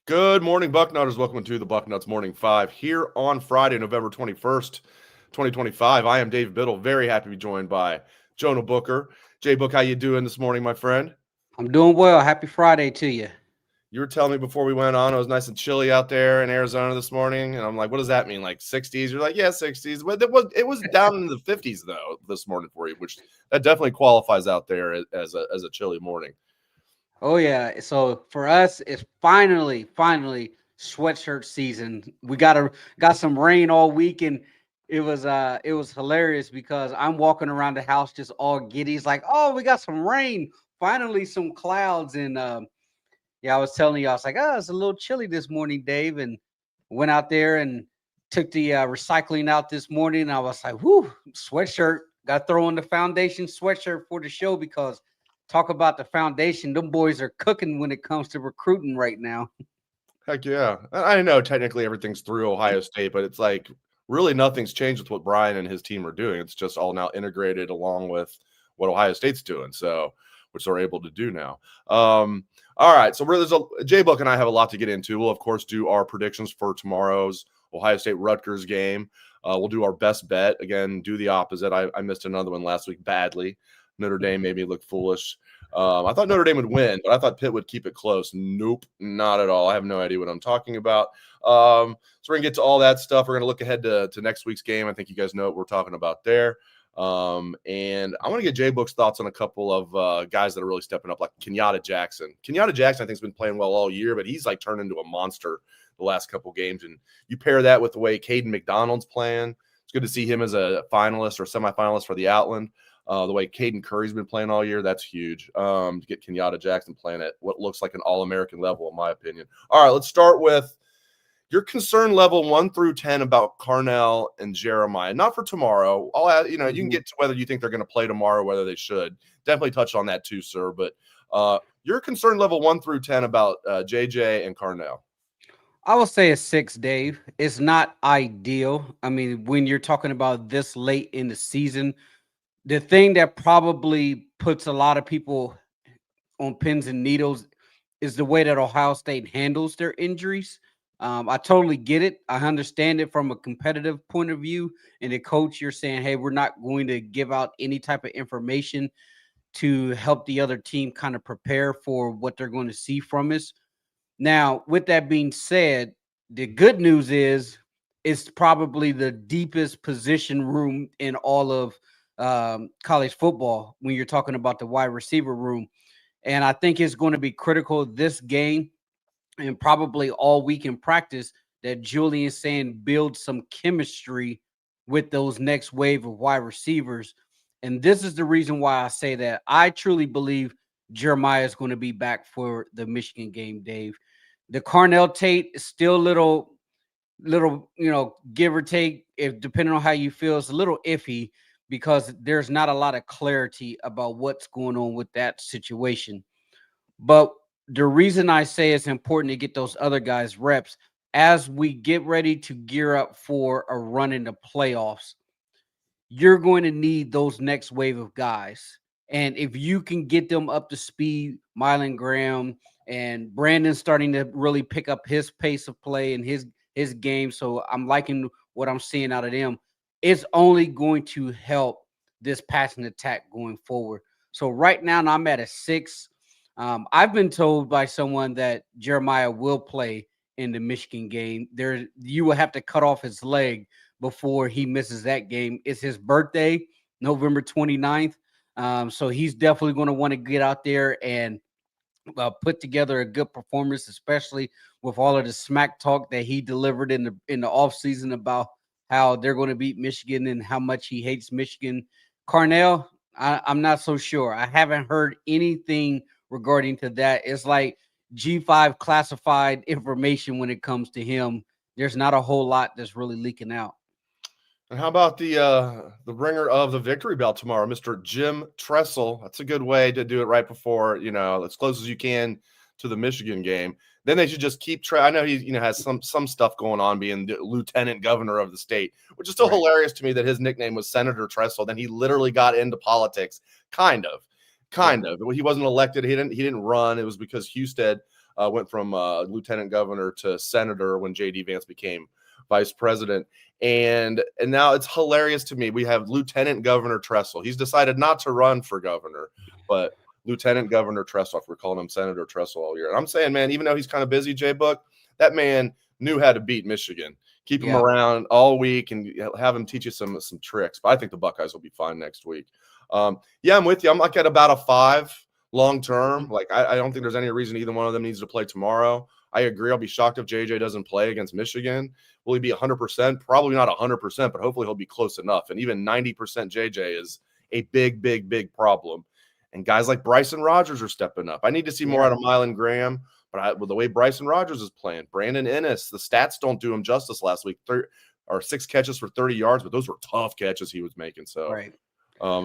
Good morning, Bucknutters. Welcome to the Bucknuts Morning 5 here on Friday, November 21st, 2025. I am Dave Biddle. Very happy to be joined by Jonah Booker. Jay Book, how you doing this morning, my friend? I'm doing well. Happy Friday to you. You were telling me before we went on it was nice and chilly out there in Arizona this morning, and I'm like, what does that mean? Like 60s? You're like, yeah, 60s. But it was down in the 50s though this morning for you, which that definitely qualifies out there as a chilly morning. Oh yeah. So for us, it's finally sweatshirt season. We got some rain all week, and it was hilarious because I'm walking around the house just all giddy. It's like, oh, we got some rain. Finally, some clouds. And yeah, I was telling you, I was like, oh, it's a little chilly this morning, Dave. And went out there and took the recycling out this morning. And I was like, whoo, sweatshirt. Got to throw in the foundation sweatshirt for the show because talk about the foundation. Them boys are cooking when it comes to recruiting right now. Heck yeah. I know technically everything's through Ohio State, but it's like really nothing's changed with what Brian and his team are doing. It's just all now integrated along with what Ohio State's doing. So, which they're able to do now. All right. So, Jay Book and I have a lot to get into. We'll, of course, do our predictions for tomorrow's Ohio State-Rutgers game. We'll do our best bet. Again, do the opposite. I missed another one last week badly. Notre Dame made me look foolish. I thought Notre Dame would win, but I thought Pitt would keep it close. Nope, not at all. I have no idea what I'm talking about. So we're going to get to all that stuff. We're going to look ahead to next week's game. I think you guys know what we're talking about there. And I want to get Jay Book's thoughts on a couple of guys that are really stepping up, like Kenyatta Jackson. Kenyatta Jackson, I think, has been playing well all year, but he's like turned into a monster the last couple games. And you pair that with the way Caden McDonald's playing. It's good to see him as a finalist or semifinalist for the Outland. The way Caden Curry's been playing all year, that's huge. To get Kenyatta Jackson playing at what looks like an All-American level, in my opinion. All right, let's start with your concern level 1 through 10 about Carnell and Jeremiah. Not for tomorrow. You can get to whether you think they're going to play tomorrow, whether they should. Definitely touch on that too, sir. But your concern level 1 through 10 about JJ and Carnell. I will say a 6, Dave. It's not ideal. I mean, when you're talking about this late in the season, the thing that probably puts a lot of people on pins and needles is the way that Ohio State handles their injuries. I totally get it. I understand it from a competitive point of view. And the coach, you're saying, hey, we're not going to give out any type of information to help the other team kind of prepare for what they're going to see from us. Now, with that being said, the good news is it's probably the deepest position room in all of college football when you're talking about the wide receiver room. And I think it's going to be critical this game and probably all week in practice that Julian's saying build some chemistry with those next wave of wide receivers. And this is the reason why I say that I truly believe Jeremiah is going to be back for the Michigan game, Dave. The Carnell Tate is still little, give or take, if depending on how you feel, it's a little iffy because there's not a lot of clarity about what's going on with that situation. But the reason I say it's important to get those other guys reps as we get ready to gear up for a run in the playoffs, you're going to need those next wave of guys. And if you can get them up to speed, Mylan Graham and Brandon starting to really pick up his pace of play and his game. So I'm liking what I'm seeing out of them. It's only going to help this passing attack going forward. So right now I'm at a 6. I've been told by someone that Jeremiah will play in the Michigan game. You will have to cut off his leg before he misses that game. It's his birthday, November 29th. So he's definitely going to want to get out there and put together a good performance, especially with all of the smack talk that he delivered in the offseason about how they're going to beat Michigan and how much he hates Michigan. Carnell, I'm not so sure. I haven't heard anything regarding to that. It's like G5 classified information when it comes to him. There's not a whole lot that's really leaking out. And how about the bringer of the victory bell tomorrow, Mr. Jim Tressel? That's a good way to do it right before, as close as you can to the Michigan game. Then they should just keep I know he, has some stuff going on being the lieutenant governor of the state, which is still hilarious to me that his nickname was Senator Tressel. Then he literally got into politics, kind of. He wasn't elected. He didn't run. It was because Husted went from lieutenant governor to senator when J.D. Vance became vice president. And now it's hilarious to me. We have Lieutenant Governor Tressel. He's decided not to run for governor, but Lieutenant Governor Tressel, we're calling him Senator Tressel all year. And I'm saying, man, even though he's kind of busy, J-Book, that man knew how to beat Michigan. Keep him around all week and have him teach you some tricks. But I think the Buckeyes will be fine next week. Yeah, I'm with you. I'm like at about a 5 long term. Like I don't think there's any reason either one of them needs to play tomorrow. I agree. I'll be shocked if JJ doesn't play against Michigan. Will he be 100%? Probably not 100%, but hopefully he'll be close enough. And even 90% JJ is a big problem. And guys like Bryson Rogers are stepping up. I need to see more out of Mylan Graham, but with the way Bryson Rogers is playing, Brandon Ennis, the stats don't do him justice last week. 6 catches for 30 yards, but those were tough catches he was making. So,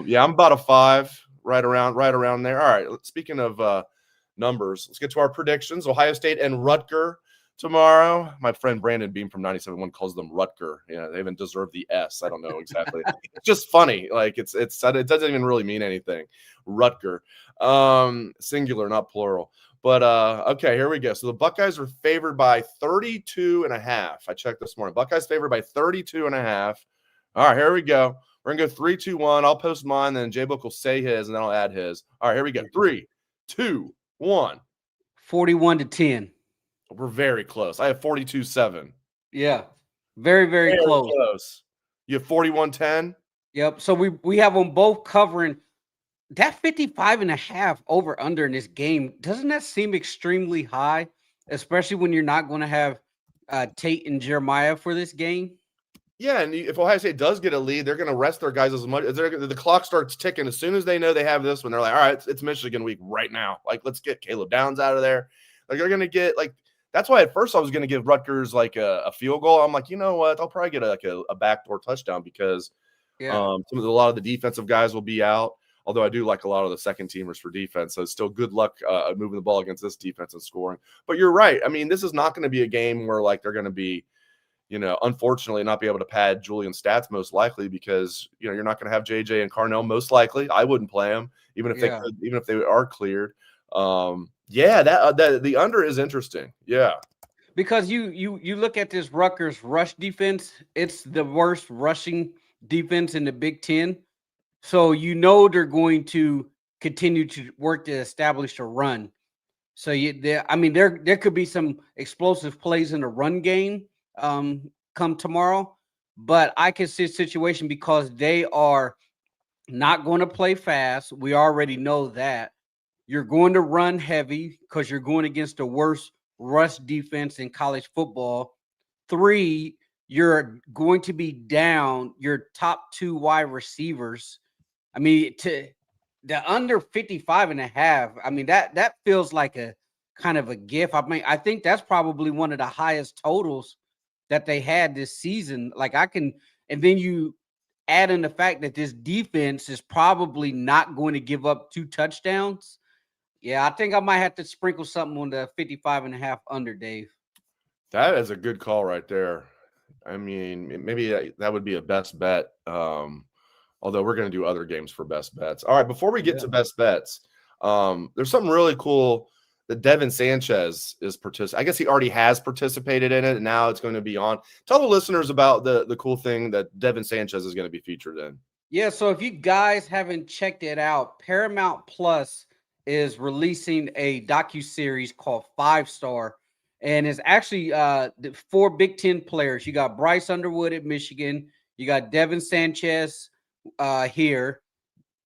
yeah, I'm about a 5, right around there. All right, speaking of numbers, let's get to our predictions. Ohio State and Rutgers tomorrow. My friend Brandon Beam from 97.1 calls them Rutger. Yeah, they even deserve the S. I don't know exactly. It's just funny. Like it doesn't even really mean anything. Rutger, singular, not plural. But okay, here we go. So the Buckeyes are favored by 32.5. I checked this morning. Buckeyes favored by 32.5. All right, here we go. We're gonna go 3, 2, 1. I'll post mine, then J-Book will say his, and then I'll add his. All right, here we go. 3, 2, 1. 41-10. We're very close. I have 42-7. Yeah, very close. You have 41-10? Yep. So we have them both covering that 55.5 over under in this game. Doesn't that seem extremely high, especially when you're not going to have Tate and Jeremiah for this game? Yeah, and if Ohio State does get a lead, they're going to rest their guys as much as the clock starts ticking. As soon as they know they have this one, they're like, all right, it's Michigan week right now. Like, let's get Caleb Downs out of there. Like, they're going to get, like, that's why at first I was going to give Rutgers, like, a field goal. I'm like, you know what? I'll probably get, a backdoor touchdown because a lot of the defensive guys will be out. Although I do like a lot of the second teamers for defense. So it's still good luck moving the ball against this defense and scoring. But you're right. I mean, this is not going to be a game where, like, they're going to be, unfortunately not be able to pad Julian's stats most likely because, you're not going to have JJ and Carnell most likely. I wouldn't play them even if they are cleared. The under is interesting. Yeah. Because you look at this Rutgers rush defense, it's the worst rushing defense in the Big Ten. So they're going to continue to work to establish a run. So there could be some explosive plays in the run game come tomorrow, but I can see a situation because they are not going to play fast. We already know that. You're going to run heavy because you're going against the worst rush defense in college football. 3, you're going to be down your top 2 wide receivers. I mean, to the under 55.5, I mean, that feels like a kind of a gift. I mean, I think that's probably one of the highest totals that they had this season. And then you add in the fact that this defense is probably not going to give up 2 touchdowns. Yeah, I think I might have to sprinkle something on the 55.5 under, Dave. That is a good call right there. I mean, maybe that would be a best bet. Although we're going to do other games for best bets. All right, before we get to best bets, there's something really cool that Devin Sanchez is participating. I guess he already has participated in it, and now it's going to be on. Tell the listeners about the cool thing that Devin Sanchez is going to be featured in. Yeah, so if you guys haven't checked it out, Paramount Plus is releasing a docuseries called 5 Star, and it's actually 4 Big Ten players. You got Bryce Underwood at Michigan. You got Devin Sanchez here,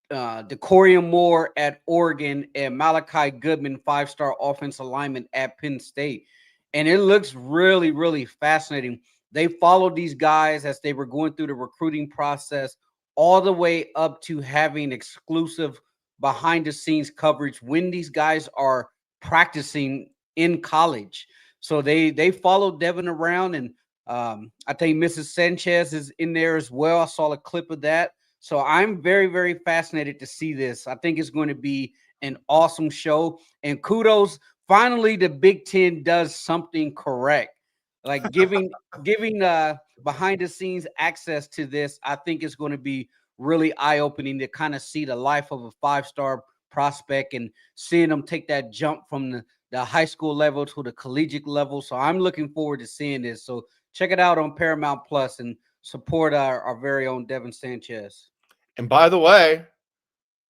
Decorium Moore at Oregon, and Malachi Goodman, 5-star offensive lineman at Penn State. And it looks really, really fascinating. They followed these guys as they were going through the recruiting process all the way up to having exclusive behind-the-scenes coverage when these guys are practicing in college. So they followed Devin around, and I think Mrs. Sanchez is in there as well. I saw a clip of that. So I'm very, very fascinated to see this. I think it's going to be an awesome show. And kudos, finally, the Big Ten does something correct. Like giving behind the scenes access to this, I think is going to be really eye-opening to kind of see the life of a 5-star prospect and seeing them take that jump from the high school level to the collegiate level. So I'm looking forward to seeing this. So check it out on Paramount Plus and support our very own Devin Sanchez. And by the way,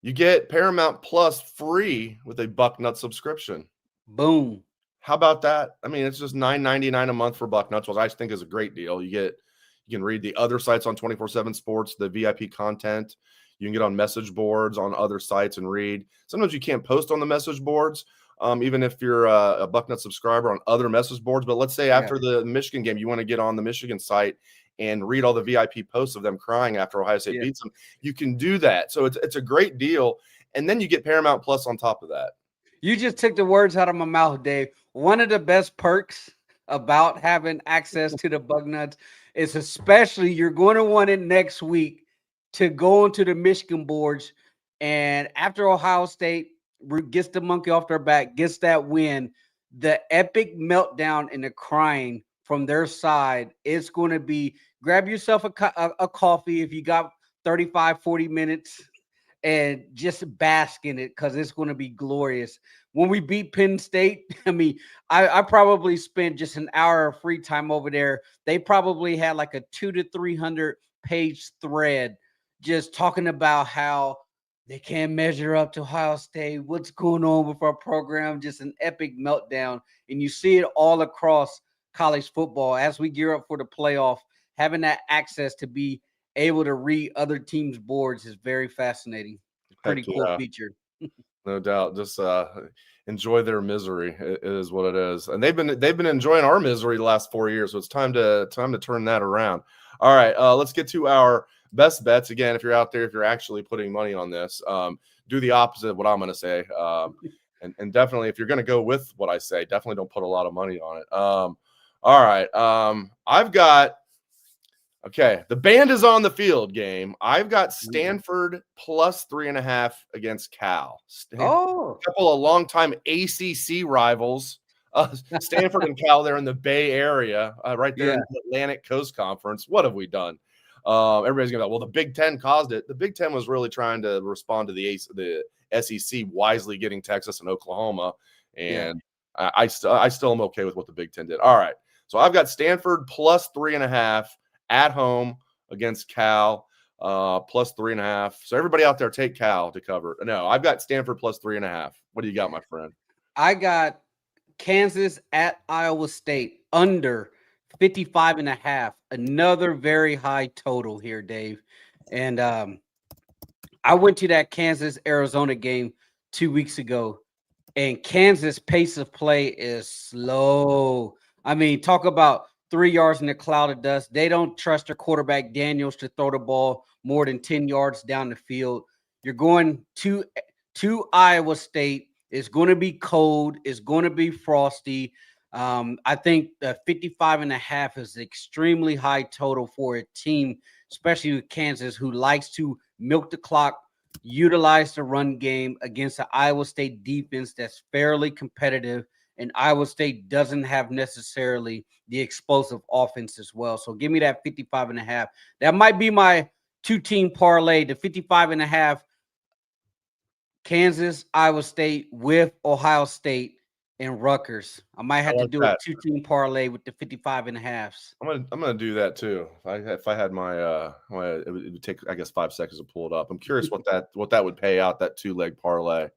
you get Paramount Plus free with a Bucknut subscription. Boom. How about that? I mean, it's just $9.99 a month for Bucknuts, which I think is a great deal. You can read the other sites on 24/7 Sports, the VIP content. You can get on message boards on other sites and read. Sometimes you can't post on the message boards, even if you're a Bucknut subscriber on other message boards. But let's say after the Michigan game, you want to get on the Michigan site and read all the VIP posts of them crying after Ohio State beats them. You can do that. So it's a great deal. And then you get Paramount Plus on top of that. You just took the words out of my mouth, Dave. One of the best perks about having access to the Bucknuts is, especially, you're going to want it next week to go into the Michigan boards. And after Ohio State gets the monkey off their back, gets that win, the epic meltdown and the crying from their side, it's going to be, grab yourself a coffee if you got 35, 40 minutes and just bask in it, because it's going to be glorious. When we beat Penn State, I mean, I probably spent just an hour of free time over there. They probably had like a 200 to 300 page thread just talking about how they can't measure up to Ohio State, what's going on with our program, just an epic meltdown. And you see it all across college football as we gear up for the playoff. Having that access to be able to read other teams' boards is very fascinating. Pretty cool feature. No doubt. Just enjoy their misery. It is what it is. And they've been enjoying our misery the last 4 years. So it's time to turn that around. All right. Let's get to our best bets. Again, if you're out there, if you're actually putting money on this, do the opposite of what I'm going to say. And definitely, if you're going to go with what I say, definitely don't put a lot of money on it. All right. I've got, okay, the band is on the field game. I've got Stanford plus 3.5 against Cal. A couple of longtime ACC rivals. Stanford and Cal, they're in the Bay Area, right there in the Atlantic Coast Conference. What have we done? Everybody's going to go, well, the Big Ten caused it. The Big Ten was really trying to respond to the SEC wisely getting Texas and Oklahoma. And I still am okay with what the Big Ten did. All right. So I've got Stanford plus 3.5 at home against Cal, plus 3.5. So everybody out there, take Cal to cover. No, I've got Stanford plus 3.5. What do you got, my friend? I got Kansas at Iowa State under 55.5. Another very high total here, Dave. And I went to that Kansas-Arizona game 2 weeks ago, and Kansas' pace of play is slow. I mean, talk about 3 yards in a cloud of dust. They don't trust their quarterback, Daniels, to throw the ball more than 10 yards down the field. You're going to Iowa State. It's going to be cold. It's going to be frosty. I think the 55.5 is extremely high total for a team, especially with Kansas, who likes to milk the clock, utilize the run game against the Iowa State defense that's fairly competitive. And Iowa State doesn't have necessarily the explosive offense as well. So give me that 55.5. That might be my 2-team parlay, the 55.5, Kansas, Iowa State with Ohio State and Rutgers. I might have to do a 2-team parlay with the 55.5s. I'm gonna do that too. If I had my it would take, I guess, 5 seconds to pull it up. I'm curious what that would pay out, that 2-leg parlay.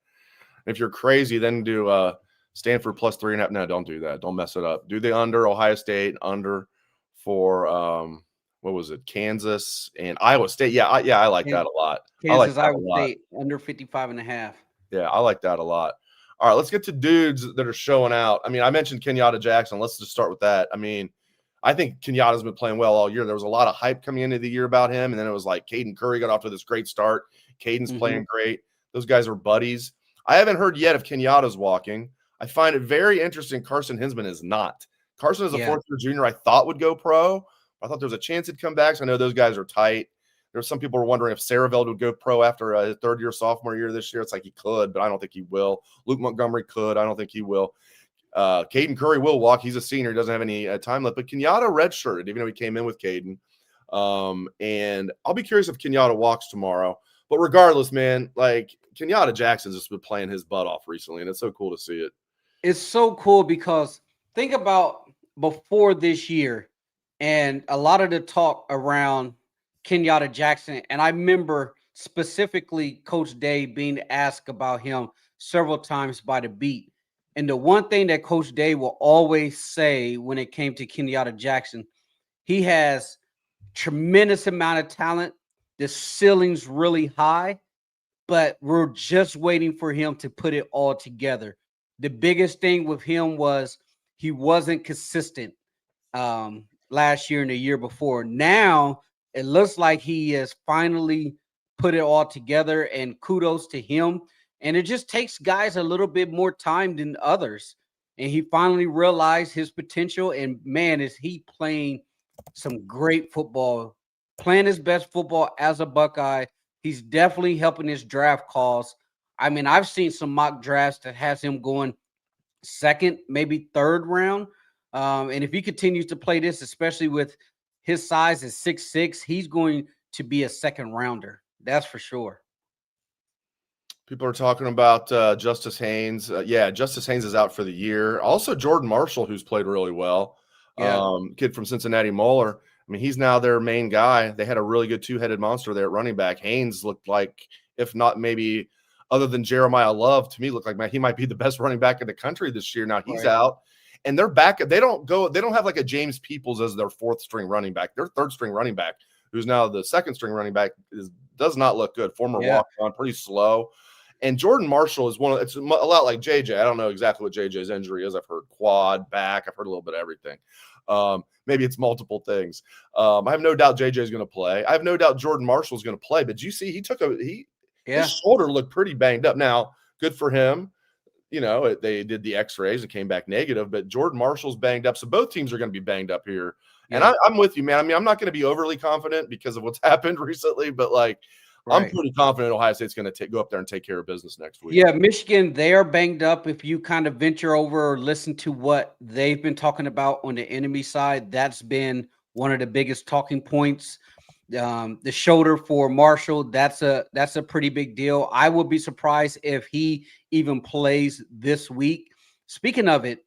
If you're crazy, then do Stanford plus 3.5. No, don't do that. Don't mess it up. Do the under, Ohio State under for what was it? Kansas and Iowa State. Yeah, I like that a lot. Kansas, Iowa State under 55.5. Yeah, I like that a lot. All right, let's get to dudes that are showing out. I mean, I mentioned Kenyatta Jackson. Let's just start with that. I mean, I think Kenyatta's been playing well all year. There was a lot of hype coming into the year about him, and then it was like Caden Curry got off to this great start. Caden's playing great. Those guys are buddies. I haven't heard yet if Kenyatta's walking. I find it very interesting Carson Hinsman is not. Carson is a fourth-year junior I thought would go pro. I thought there was a chance he'd come back. So I know those guys are tight. There's some people were wondering if Saraveld would go pro after his third-year sophomore year this year. It's like he could, but I don't think he will. Luke Montgomery could. I don't think he will. Caden Curry will walk. He's a senior. He doesn't have any time left. But Kenyatta redshirted, even though he came in with Caden. And I'll be curious if Kenyatta walks tomorrow. But regardless, man, like Kenyatta Jackson's just been playing his butt off recently, and it's so cool to see it. It's so cool because think about before this year and a lot of the talk around Kenyatta Jackson. And I remember specifically Coach Day being asked about him several times by the beat. And the one thing that Coach Day will always say when it came to Kenyatta Jackson, he has tremendous amount of talent. The ceiling's really high, but we're just waiting for him to put it all together. The biggest thing with him was he wasn't consistent last year and the year before. Now it looks like he has finally put it all together, and kudos to him. And it just takes guys a little bit more time than others. And he finally realized his potential. And man, is he playing some great football, playing his best football as a Buckeye. He's definitely helping his draft cause. I mean, I've seen some mock drafts that has him going second, maybe third round. And if he continues to play this, especially with his size is 6'6", he's going to be a second rounder. That's for sure. People are talking about Justice Haynes. Yeah, Justice Haynes is out for the year. Also, Jordan Marshall, who's played really well. Yeah. Kid from Cincinnati Moeller. I mean, he's now their main guy. They had a really good two-headed monster there at running back. Haynes looked like, if not maybe other than Jeremiah Love, to me looked like, man, he might be the best running back in the country this year. Now he's out. And they're back. They don't have like a James Peoples as their fourth string running back. Their third string running back, who's now the second string running back, does not look good. Former walk-on, pretty slow. And Jordan Marshall is it's a lot like JJ. I don't know exactly what JJ's injury is. I've heard quad, back. I've heard a little bit of everything. Maybe it's multiple things. I have no doubt JJ is going to play. I have no doubt Jordan Marshall is going to play. But you see, his shoulder looked pretty banged up. Now, good for him. You know, they did the X-rays and came back negative. But Jordan Marshall's banged up, so both teams are going to be banged up here. Yeah. And I'm with you, man. I mean, I'm not going to be overly confident because of what's happened recently, but like. Right. I'm pretty confident Ohio State's going to go up there and take care of business next week. Yeah, Michigan, they are banged up. If you kind of venture over or listen to what they've been talking about on the enemy side, that's been one of the biggest talking points. The shoulder for Marshall, that's a pretty big deal. I would be surprised if he even plays this week. Speaking of it,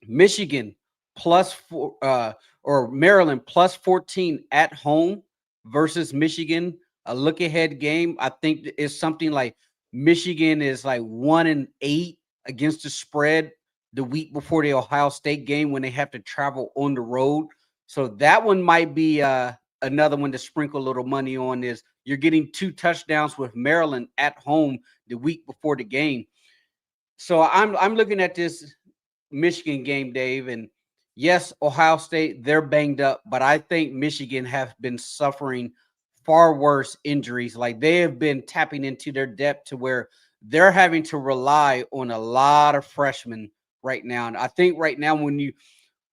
Michigan or Maryland plus 14 at home versus Michigan. A look ahead game. I think is something like Michigan is like 1-8 against the spread the week before the Ohio State game when they have to travel on the road. So that one might be another one to sprinkle a little money on. Is you're getting 2 touchdowns with Maryland at home the week before the game. So I'm looking at this Michigan game, Dave, and yes, Ohio State, they're banged up, but I think Michigan have been suffering far worse injuries. Like they have been tapping into their depth to where they're having to rely on a lot of freshmen right now. And I think right now, when you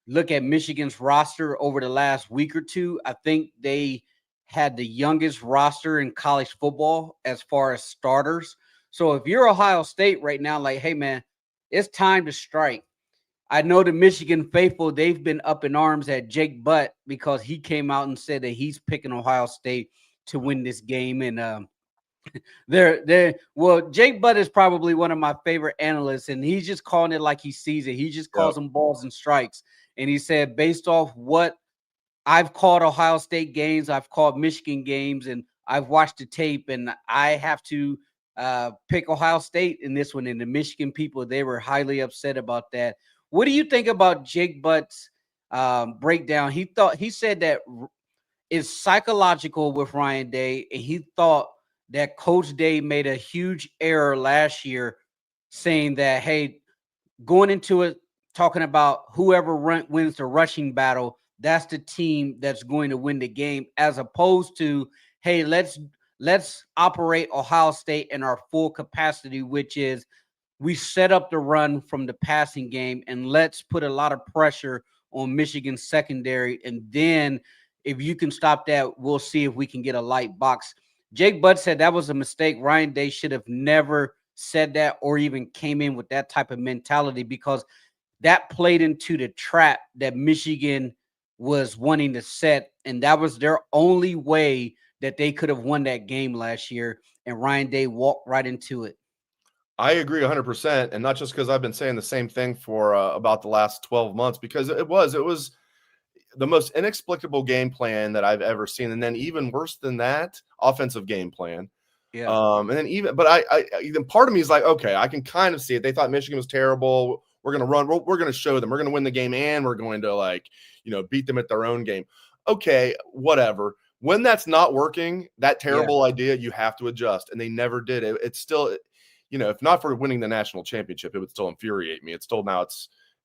look at Michigan's roster over the last week or two, I think they had the youngest roster in college football as far as starters. So if you're Ohio State right now, like, hey man, it's time to strike. I know the Michigan faithful, they've been up in arms at Jake Butt because he came out and said that he's picking Ohio State to win this game. And well, Jake Butt is probably one of my favorite analysts, and he's just calling it like he sees it. He just calls them balls and strikes. And he said, based off what I've called Ohio State games, I've called Michigan games, and I've watched the tape, and I have to pick Ohio State in this one. And the Michigan people, they were highly upset about that. What do you think about Jake Butt's breakdown? He said that it's psychological with Ryan Day, and he thought that Coach Day made a huge error last year, saying that, hey, going into it, talking about whoever wins the rushing battle, that's the team that's going to win the game, as opposed to, hey, let's operate Ohio State in our full capacity, which is we set up the run from the passing game, and let's put a lot of pressure on Michigan's secondary. And then if you can stop that, we'll see if we can get a light box. Jake Butt said that was a mistake. Ryan Day should have never said that or even came in with that type of mentality, because that played into the trap that Michigan was wanting to set. And that was their only way that they could have won that game last year. And Ryan Day walked right into it. I agree 100%, and not just because I've been saying the same thing for about the last 12 months, because it was the most inexplicable game plan that I've ever seen, and then even worse than that, offensive game plan. Yeah. And then even, but I even part of me is like, okay, I can kind of see it. They thought Michigan was terrible. We're gonna run. We're gonna show them. We're gonna win the game, and we're going to beat them at their own game. Okay, whatever. When that's not working, that terrible idea, you have to adjust, and they never did. It's still, if not for winning the national championship, it would still infuriate me. It's still now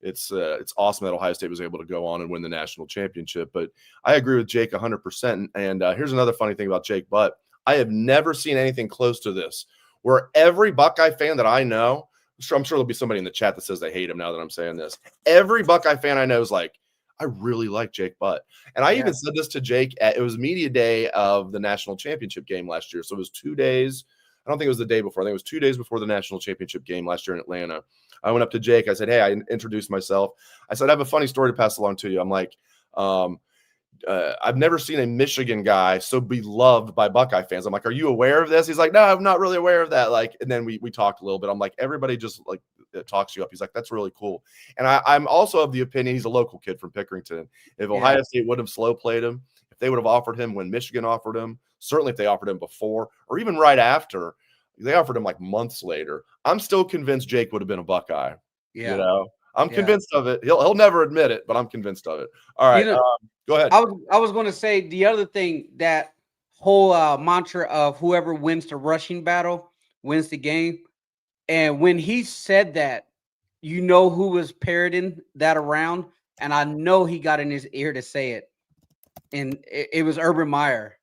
it's awesome that Ohio State was able to go on and win the national championship. But I agree with Jake 100%. And here's another funny thing about Jake Butt. I have never seen anything close to this, where every Buckeye fan that I know, I'm sure there'll be somebody in the chat that says they hate him now that I'm saying this. Every Buckeye fan I know is like, I really like Jake Butt. And I even said this to Jake it was media day of the national championship game last year. So it was 2 days. I don't think it was the day before. I think it was 2 days before the national championship game last year in Atlanta. I went up to Jake. I said, hey, I introduced myself. I said, I have a funny story to pass along to you. I'm like, I've never seen a Michigan guy so beloved by Buckeye fans. I'm like, are you aware of this? He's like, no, I'm not really aware of that. And then we talked a little bit. I'm like, everybody just talks you up. He's like, that's really cool. And I'm also of the opinion he's a local kid from Pickerington. If Ohio State would have slow played him, if they would have offered him when Michigan offered him, certainly if they offered him before or even right after, they offered him like months later, I'm still convinced Jake would have been a Buckeye. Yeah. I'm convinced of it. He'll never admit it, but I'm convinced of it. All right. Go ahead. I was going to say the other thing, that whole mantra of whoever wins the rushing battle wins the game. And when he said that, who was parroting that around. And I know he got in his ear to say it. And it was Urban Meyer.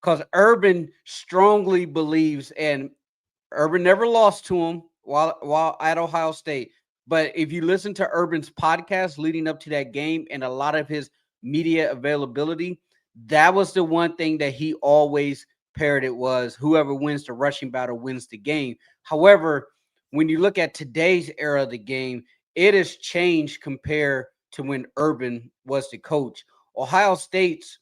Because Urban strongly believes, and Urban never lost to him while at Ohio State. But if you listen to Urban's podcast leading up to that game and a lot of his media availability, that was the one thing that he always parroted was whoever wins the rushing battle wins the game. However, when you look at today's era of the game, it has changed compared to when Urban was the coach. Ohio State's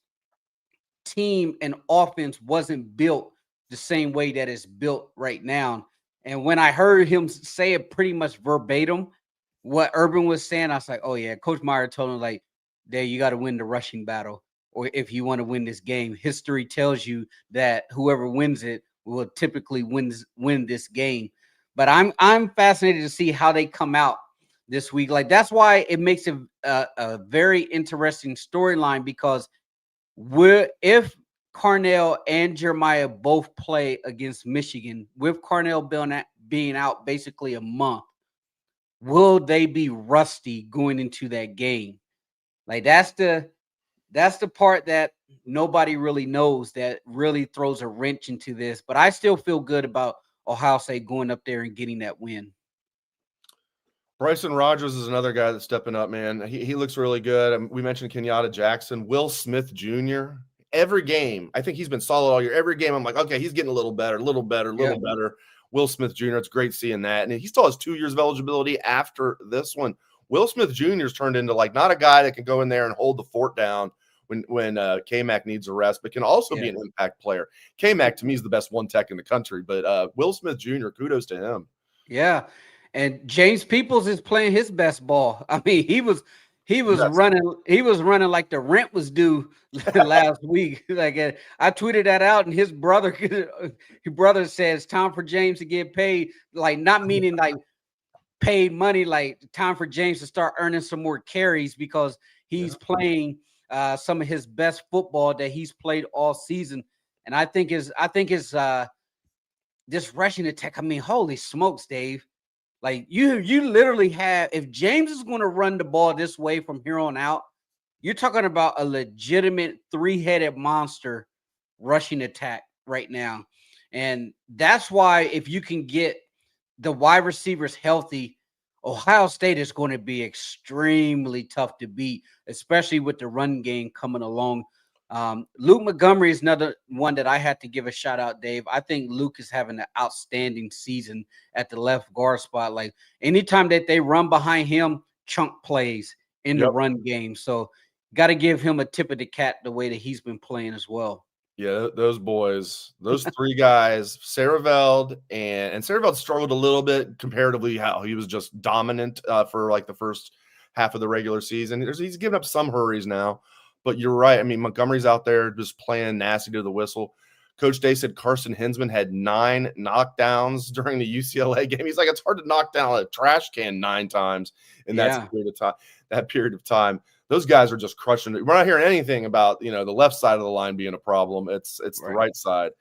team and offense wasn't built the same way that it's built right now. And when I heard him say it pretty much verbatim, what Urban was saying, I was like, oh yeah, Coach Meyer told him like, there, you got to win the rushing battle. Or if you want to win this game, history tells you that whoever wins it will typically win this game. But I'm fascinated to see how they come out this week. Like, that's why it makes it a very interesting storyline, because if Carnell and Jeremiah both play against Michigan, with Carnell being out basically a month, will they be rusty going into that game? Like, that's the part that nobody really knows, that really throws a wrench into this. But I still feel good about Ohio State going up there and getting that win. Bryson Rogers is another guy that's stepping up, man. He looks really good. We mentioned Kenyatta Jackson, Will Smith Jr. Every game, I think he's been solid all year. Every game, I'm like, okay, he's getting a little better. Will Smith Jr., it's great seeing that. And he still has 2 years of eligibility after this one. Will Smith Jr.'s turned into like not a guy that can go in there and hold the fort down when K-Mac needs a rest, but can also be an impact player. K-Mac, to me, is the best one tech in the country, but Will Smith Jr., kudos to him. Yeah. And James Peoples is playing his best ball. I mean, he was running like the rent was due last week. Like, I tweeted that out, and his brother says it's time for James to get paid. Like, not meaning like paid money, like time for James to start earning some more carries, because he's playing some of his best football that he's played all season. And I think is this rushing attack. I mean, holy smokes, Dave. Like, you literally have, if James is going to run the ball this way from here on out, you're talking about a legitimate 3-headed monster rushing attack right now. And that's why if you can get the wide receivers healthy, Ohio State is going to be extremely tough to beat, especially with the run game coming along. Luke Montgomery is another one that I had to give a shout out, Dave. I think Luke is having an outstanding season at the left guard spot. Like, anytime that they run behind him, chunk plays in the run game. So got to give him a tip of the cap the way that he's been playing as well. Yeah, those boys, those three guys, Saraveld and Saraveld struggled a little bit comparatively. How he was just dominant for like the first half of the regular season. He's given up some hurries now, but you're right. I mean, Montgomery's out there just playing nasty to the whistle. Coach Day said Carson Hinsman had 9 knockdowns during the UCLA game. He's like, it's hard to knock down a trash can 9 times in that period of time. That period of time. Those guys are just crushing it. We're not hearing anything about, the left side of the line being a problem. It's the right side.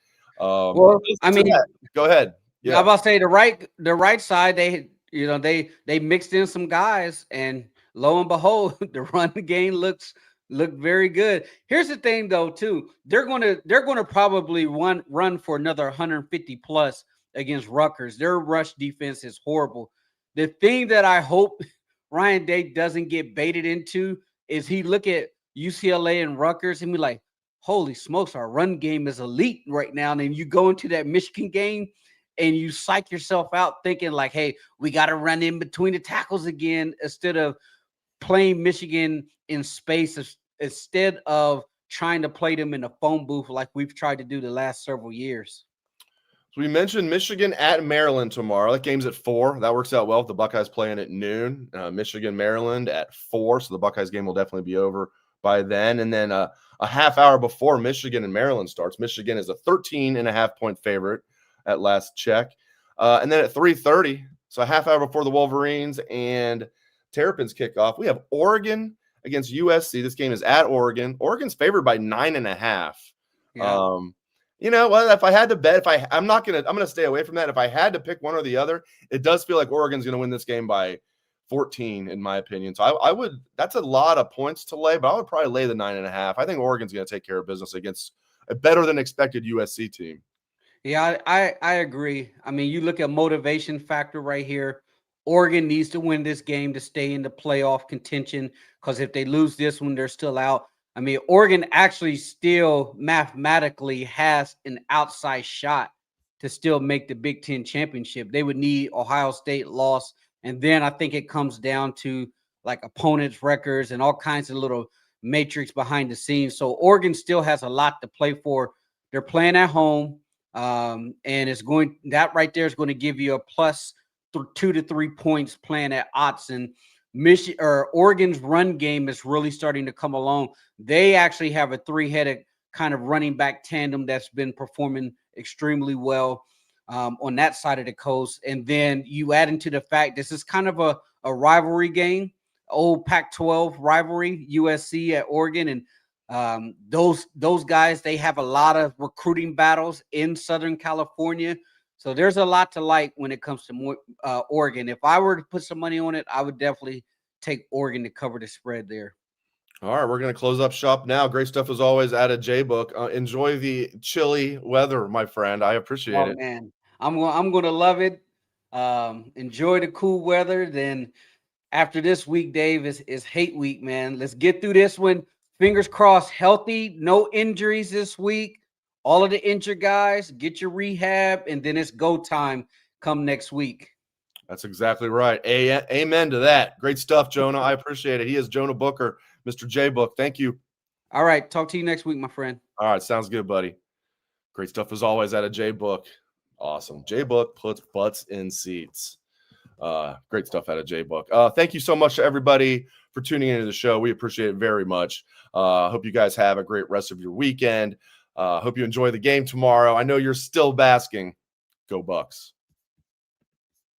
Well, I mean, go ahead. Yeah, I'm about to say the right side. They mixed in some guys, and lo and behold, the run game looked very good. Here's the thing, though, too. They're gonna probably run for another 150 plus against Rutgers. Their rush defense is horrible. The thing that I hope Ryan Day doesn't get baited into is he look at UCLA and Rutgers and be like, holy smokes, our run game is elite right now. And then you go into that Michigan game and you psych yourself out thinking like, hey, we got to run in between the tackles again instead of playing Michigan in space, instead of trying to play them in a phone booth like we've tried to do the last several years. So we mentioned Michigan at Maryland tomorrow. That game's at 4. That works out well with the Buckeyes playing at noon. Michigan, Maryland at 4. So the Buckeyes game will definitely be over by then. And then a half hour before Michigan and Maryland starts, Michigan is a 13.5-point favorite at last check. And then at 3:30, so a half hour before the Wolverines and Terrapins kickoff, we have Oregon against USC. This game is at Oregon. Oregon's favored by 9.5. Yeah. You know what? If I had to bet, I'm gonna stay away from that. If I had to pick one or the other, it does feel like Oregon's gonna win this game by 14, in my opinion. So I would. That's a lot of points to lay, but I would probably lay the 9.5. I think Oregon's gonna take care of business against a better than expected USC team. Yeah, I agree. I mean, you look at motivation factor right here. Oregon needs to win this game to stay in the playoff contention, because if they lose this one, they're still out. I mean, Oregon actually still mathematically has an outside shot to still make the Big Ten championship. They would need Ohio State loss. And then I think it comes down to like opponents' records and all kinds of little matrix behind the scenes. So Oregon still has a lot to play for. They're playing at home. And that right there is going to give you a plus 2 to 3 points playing at Autzen. Oregon's run game is really starting to come along. They actually have a 3-headed kind of running back tandem that's been performing extremely well on that side of the coast. And then you add into the fact this is kind of a rivalry game, old Pac-12 rivalry, USC at Oregon. And those guys, they have a lot of recruiting battles in Southern California. So there's a lot to like when it comes to Oregon. If I were to put some money on it, I would definitely take Oregon to cover the spread there. All right, we're going to close up shop now. Great stuff as always at a J-Book. Enjoy the chilly weather, my friend. I appreciate it. Man, I'm going to love it. Enjoy the cool weather. Then after this week, Dave, is hate week, man. Let's get through this one. Fingers crossed, healthy, no injuries this week. All of the injured guys, get your rehab, and then it's go time come next week. That's exactly right. Amen to that. Great stuff, Jonah. I appreciate it. He is Jonah Booker, Mr. J Book. Thank you. All right. Talk to you next week, my friend. All right. Sounds good, buddy. Great stuff as always at a J Book. Awesome. J Book puts butts in seats. Great stuff out of J Book. Thank you so much to everybody for tuning into the show. We appreciate it very much. Hope you guys have a great rest of your weekend. Hope you enjoy the game tomorrow. I know you're still basking. Go Bucks.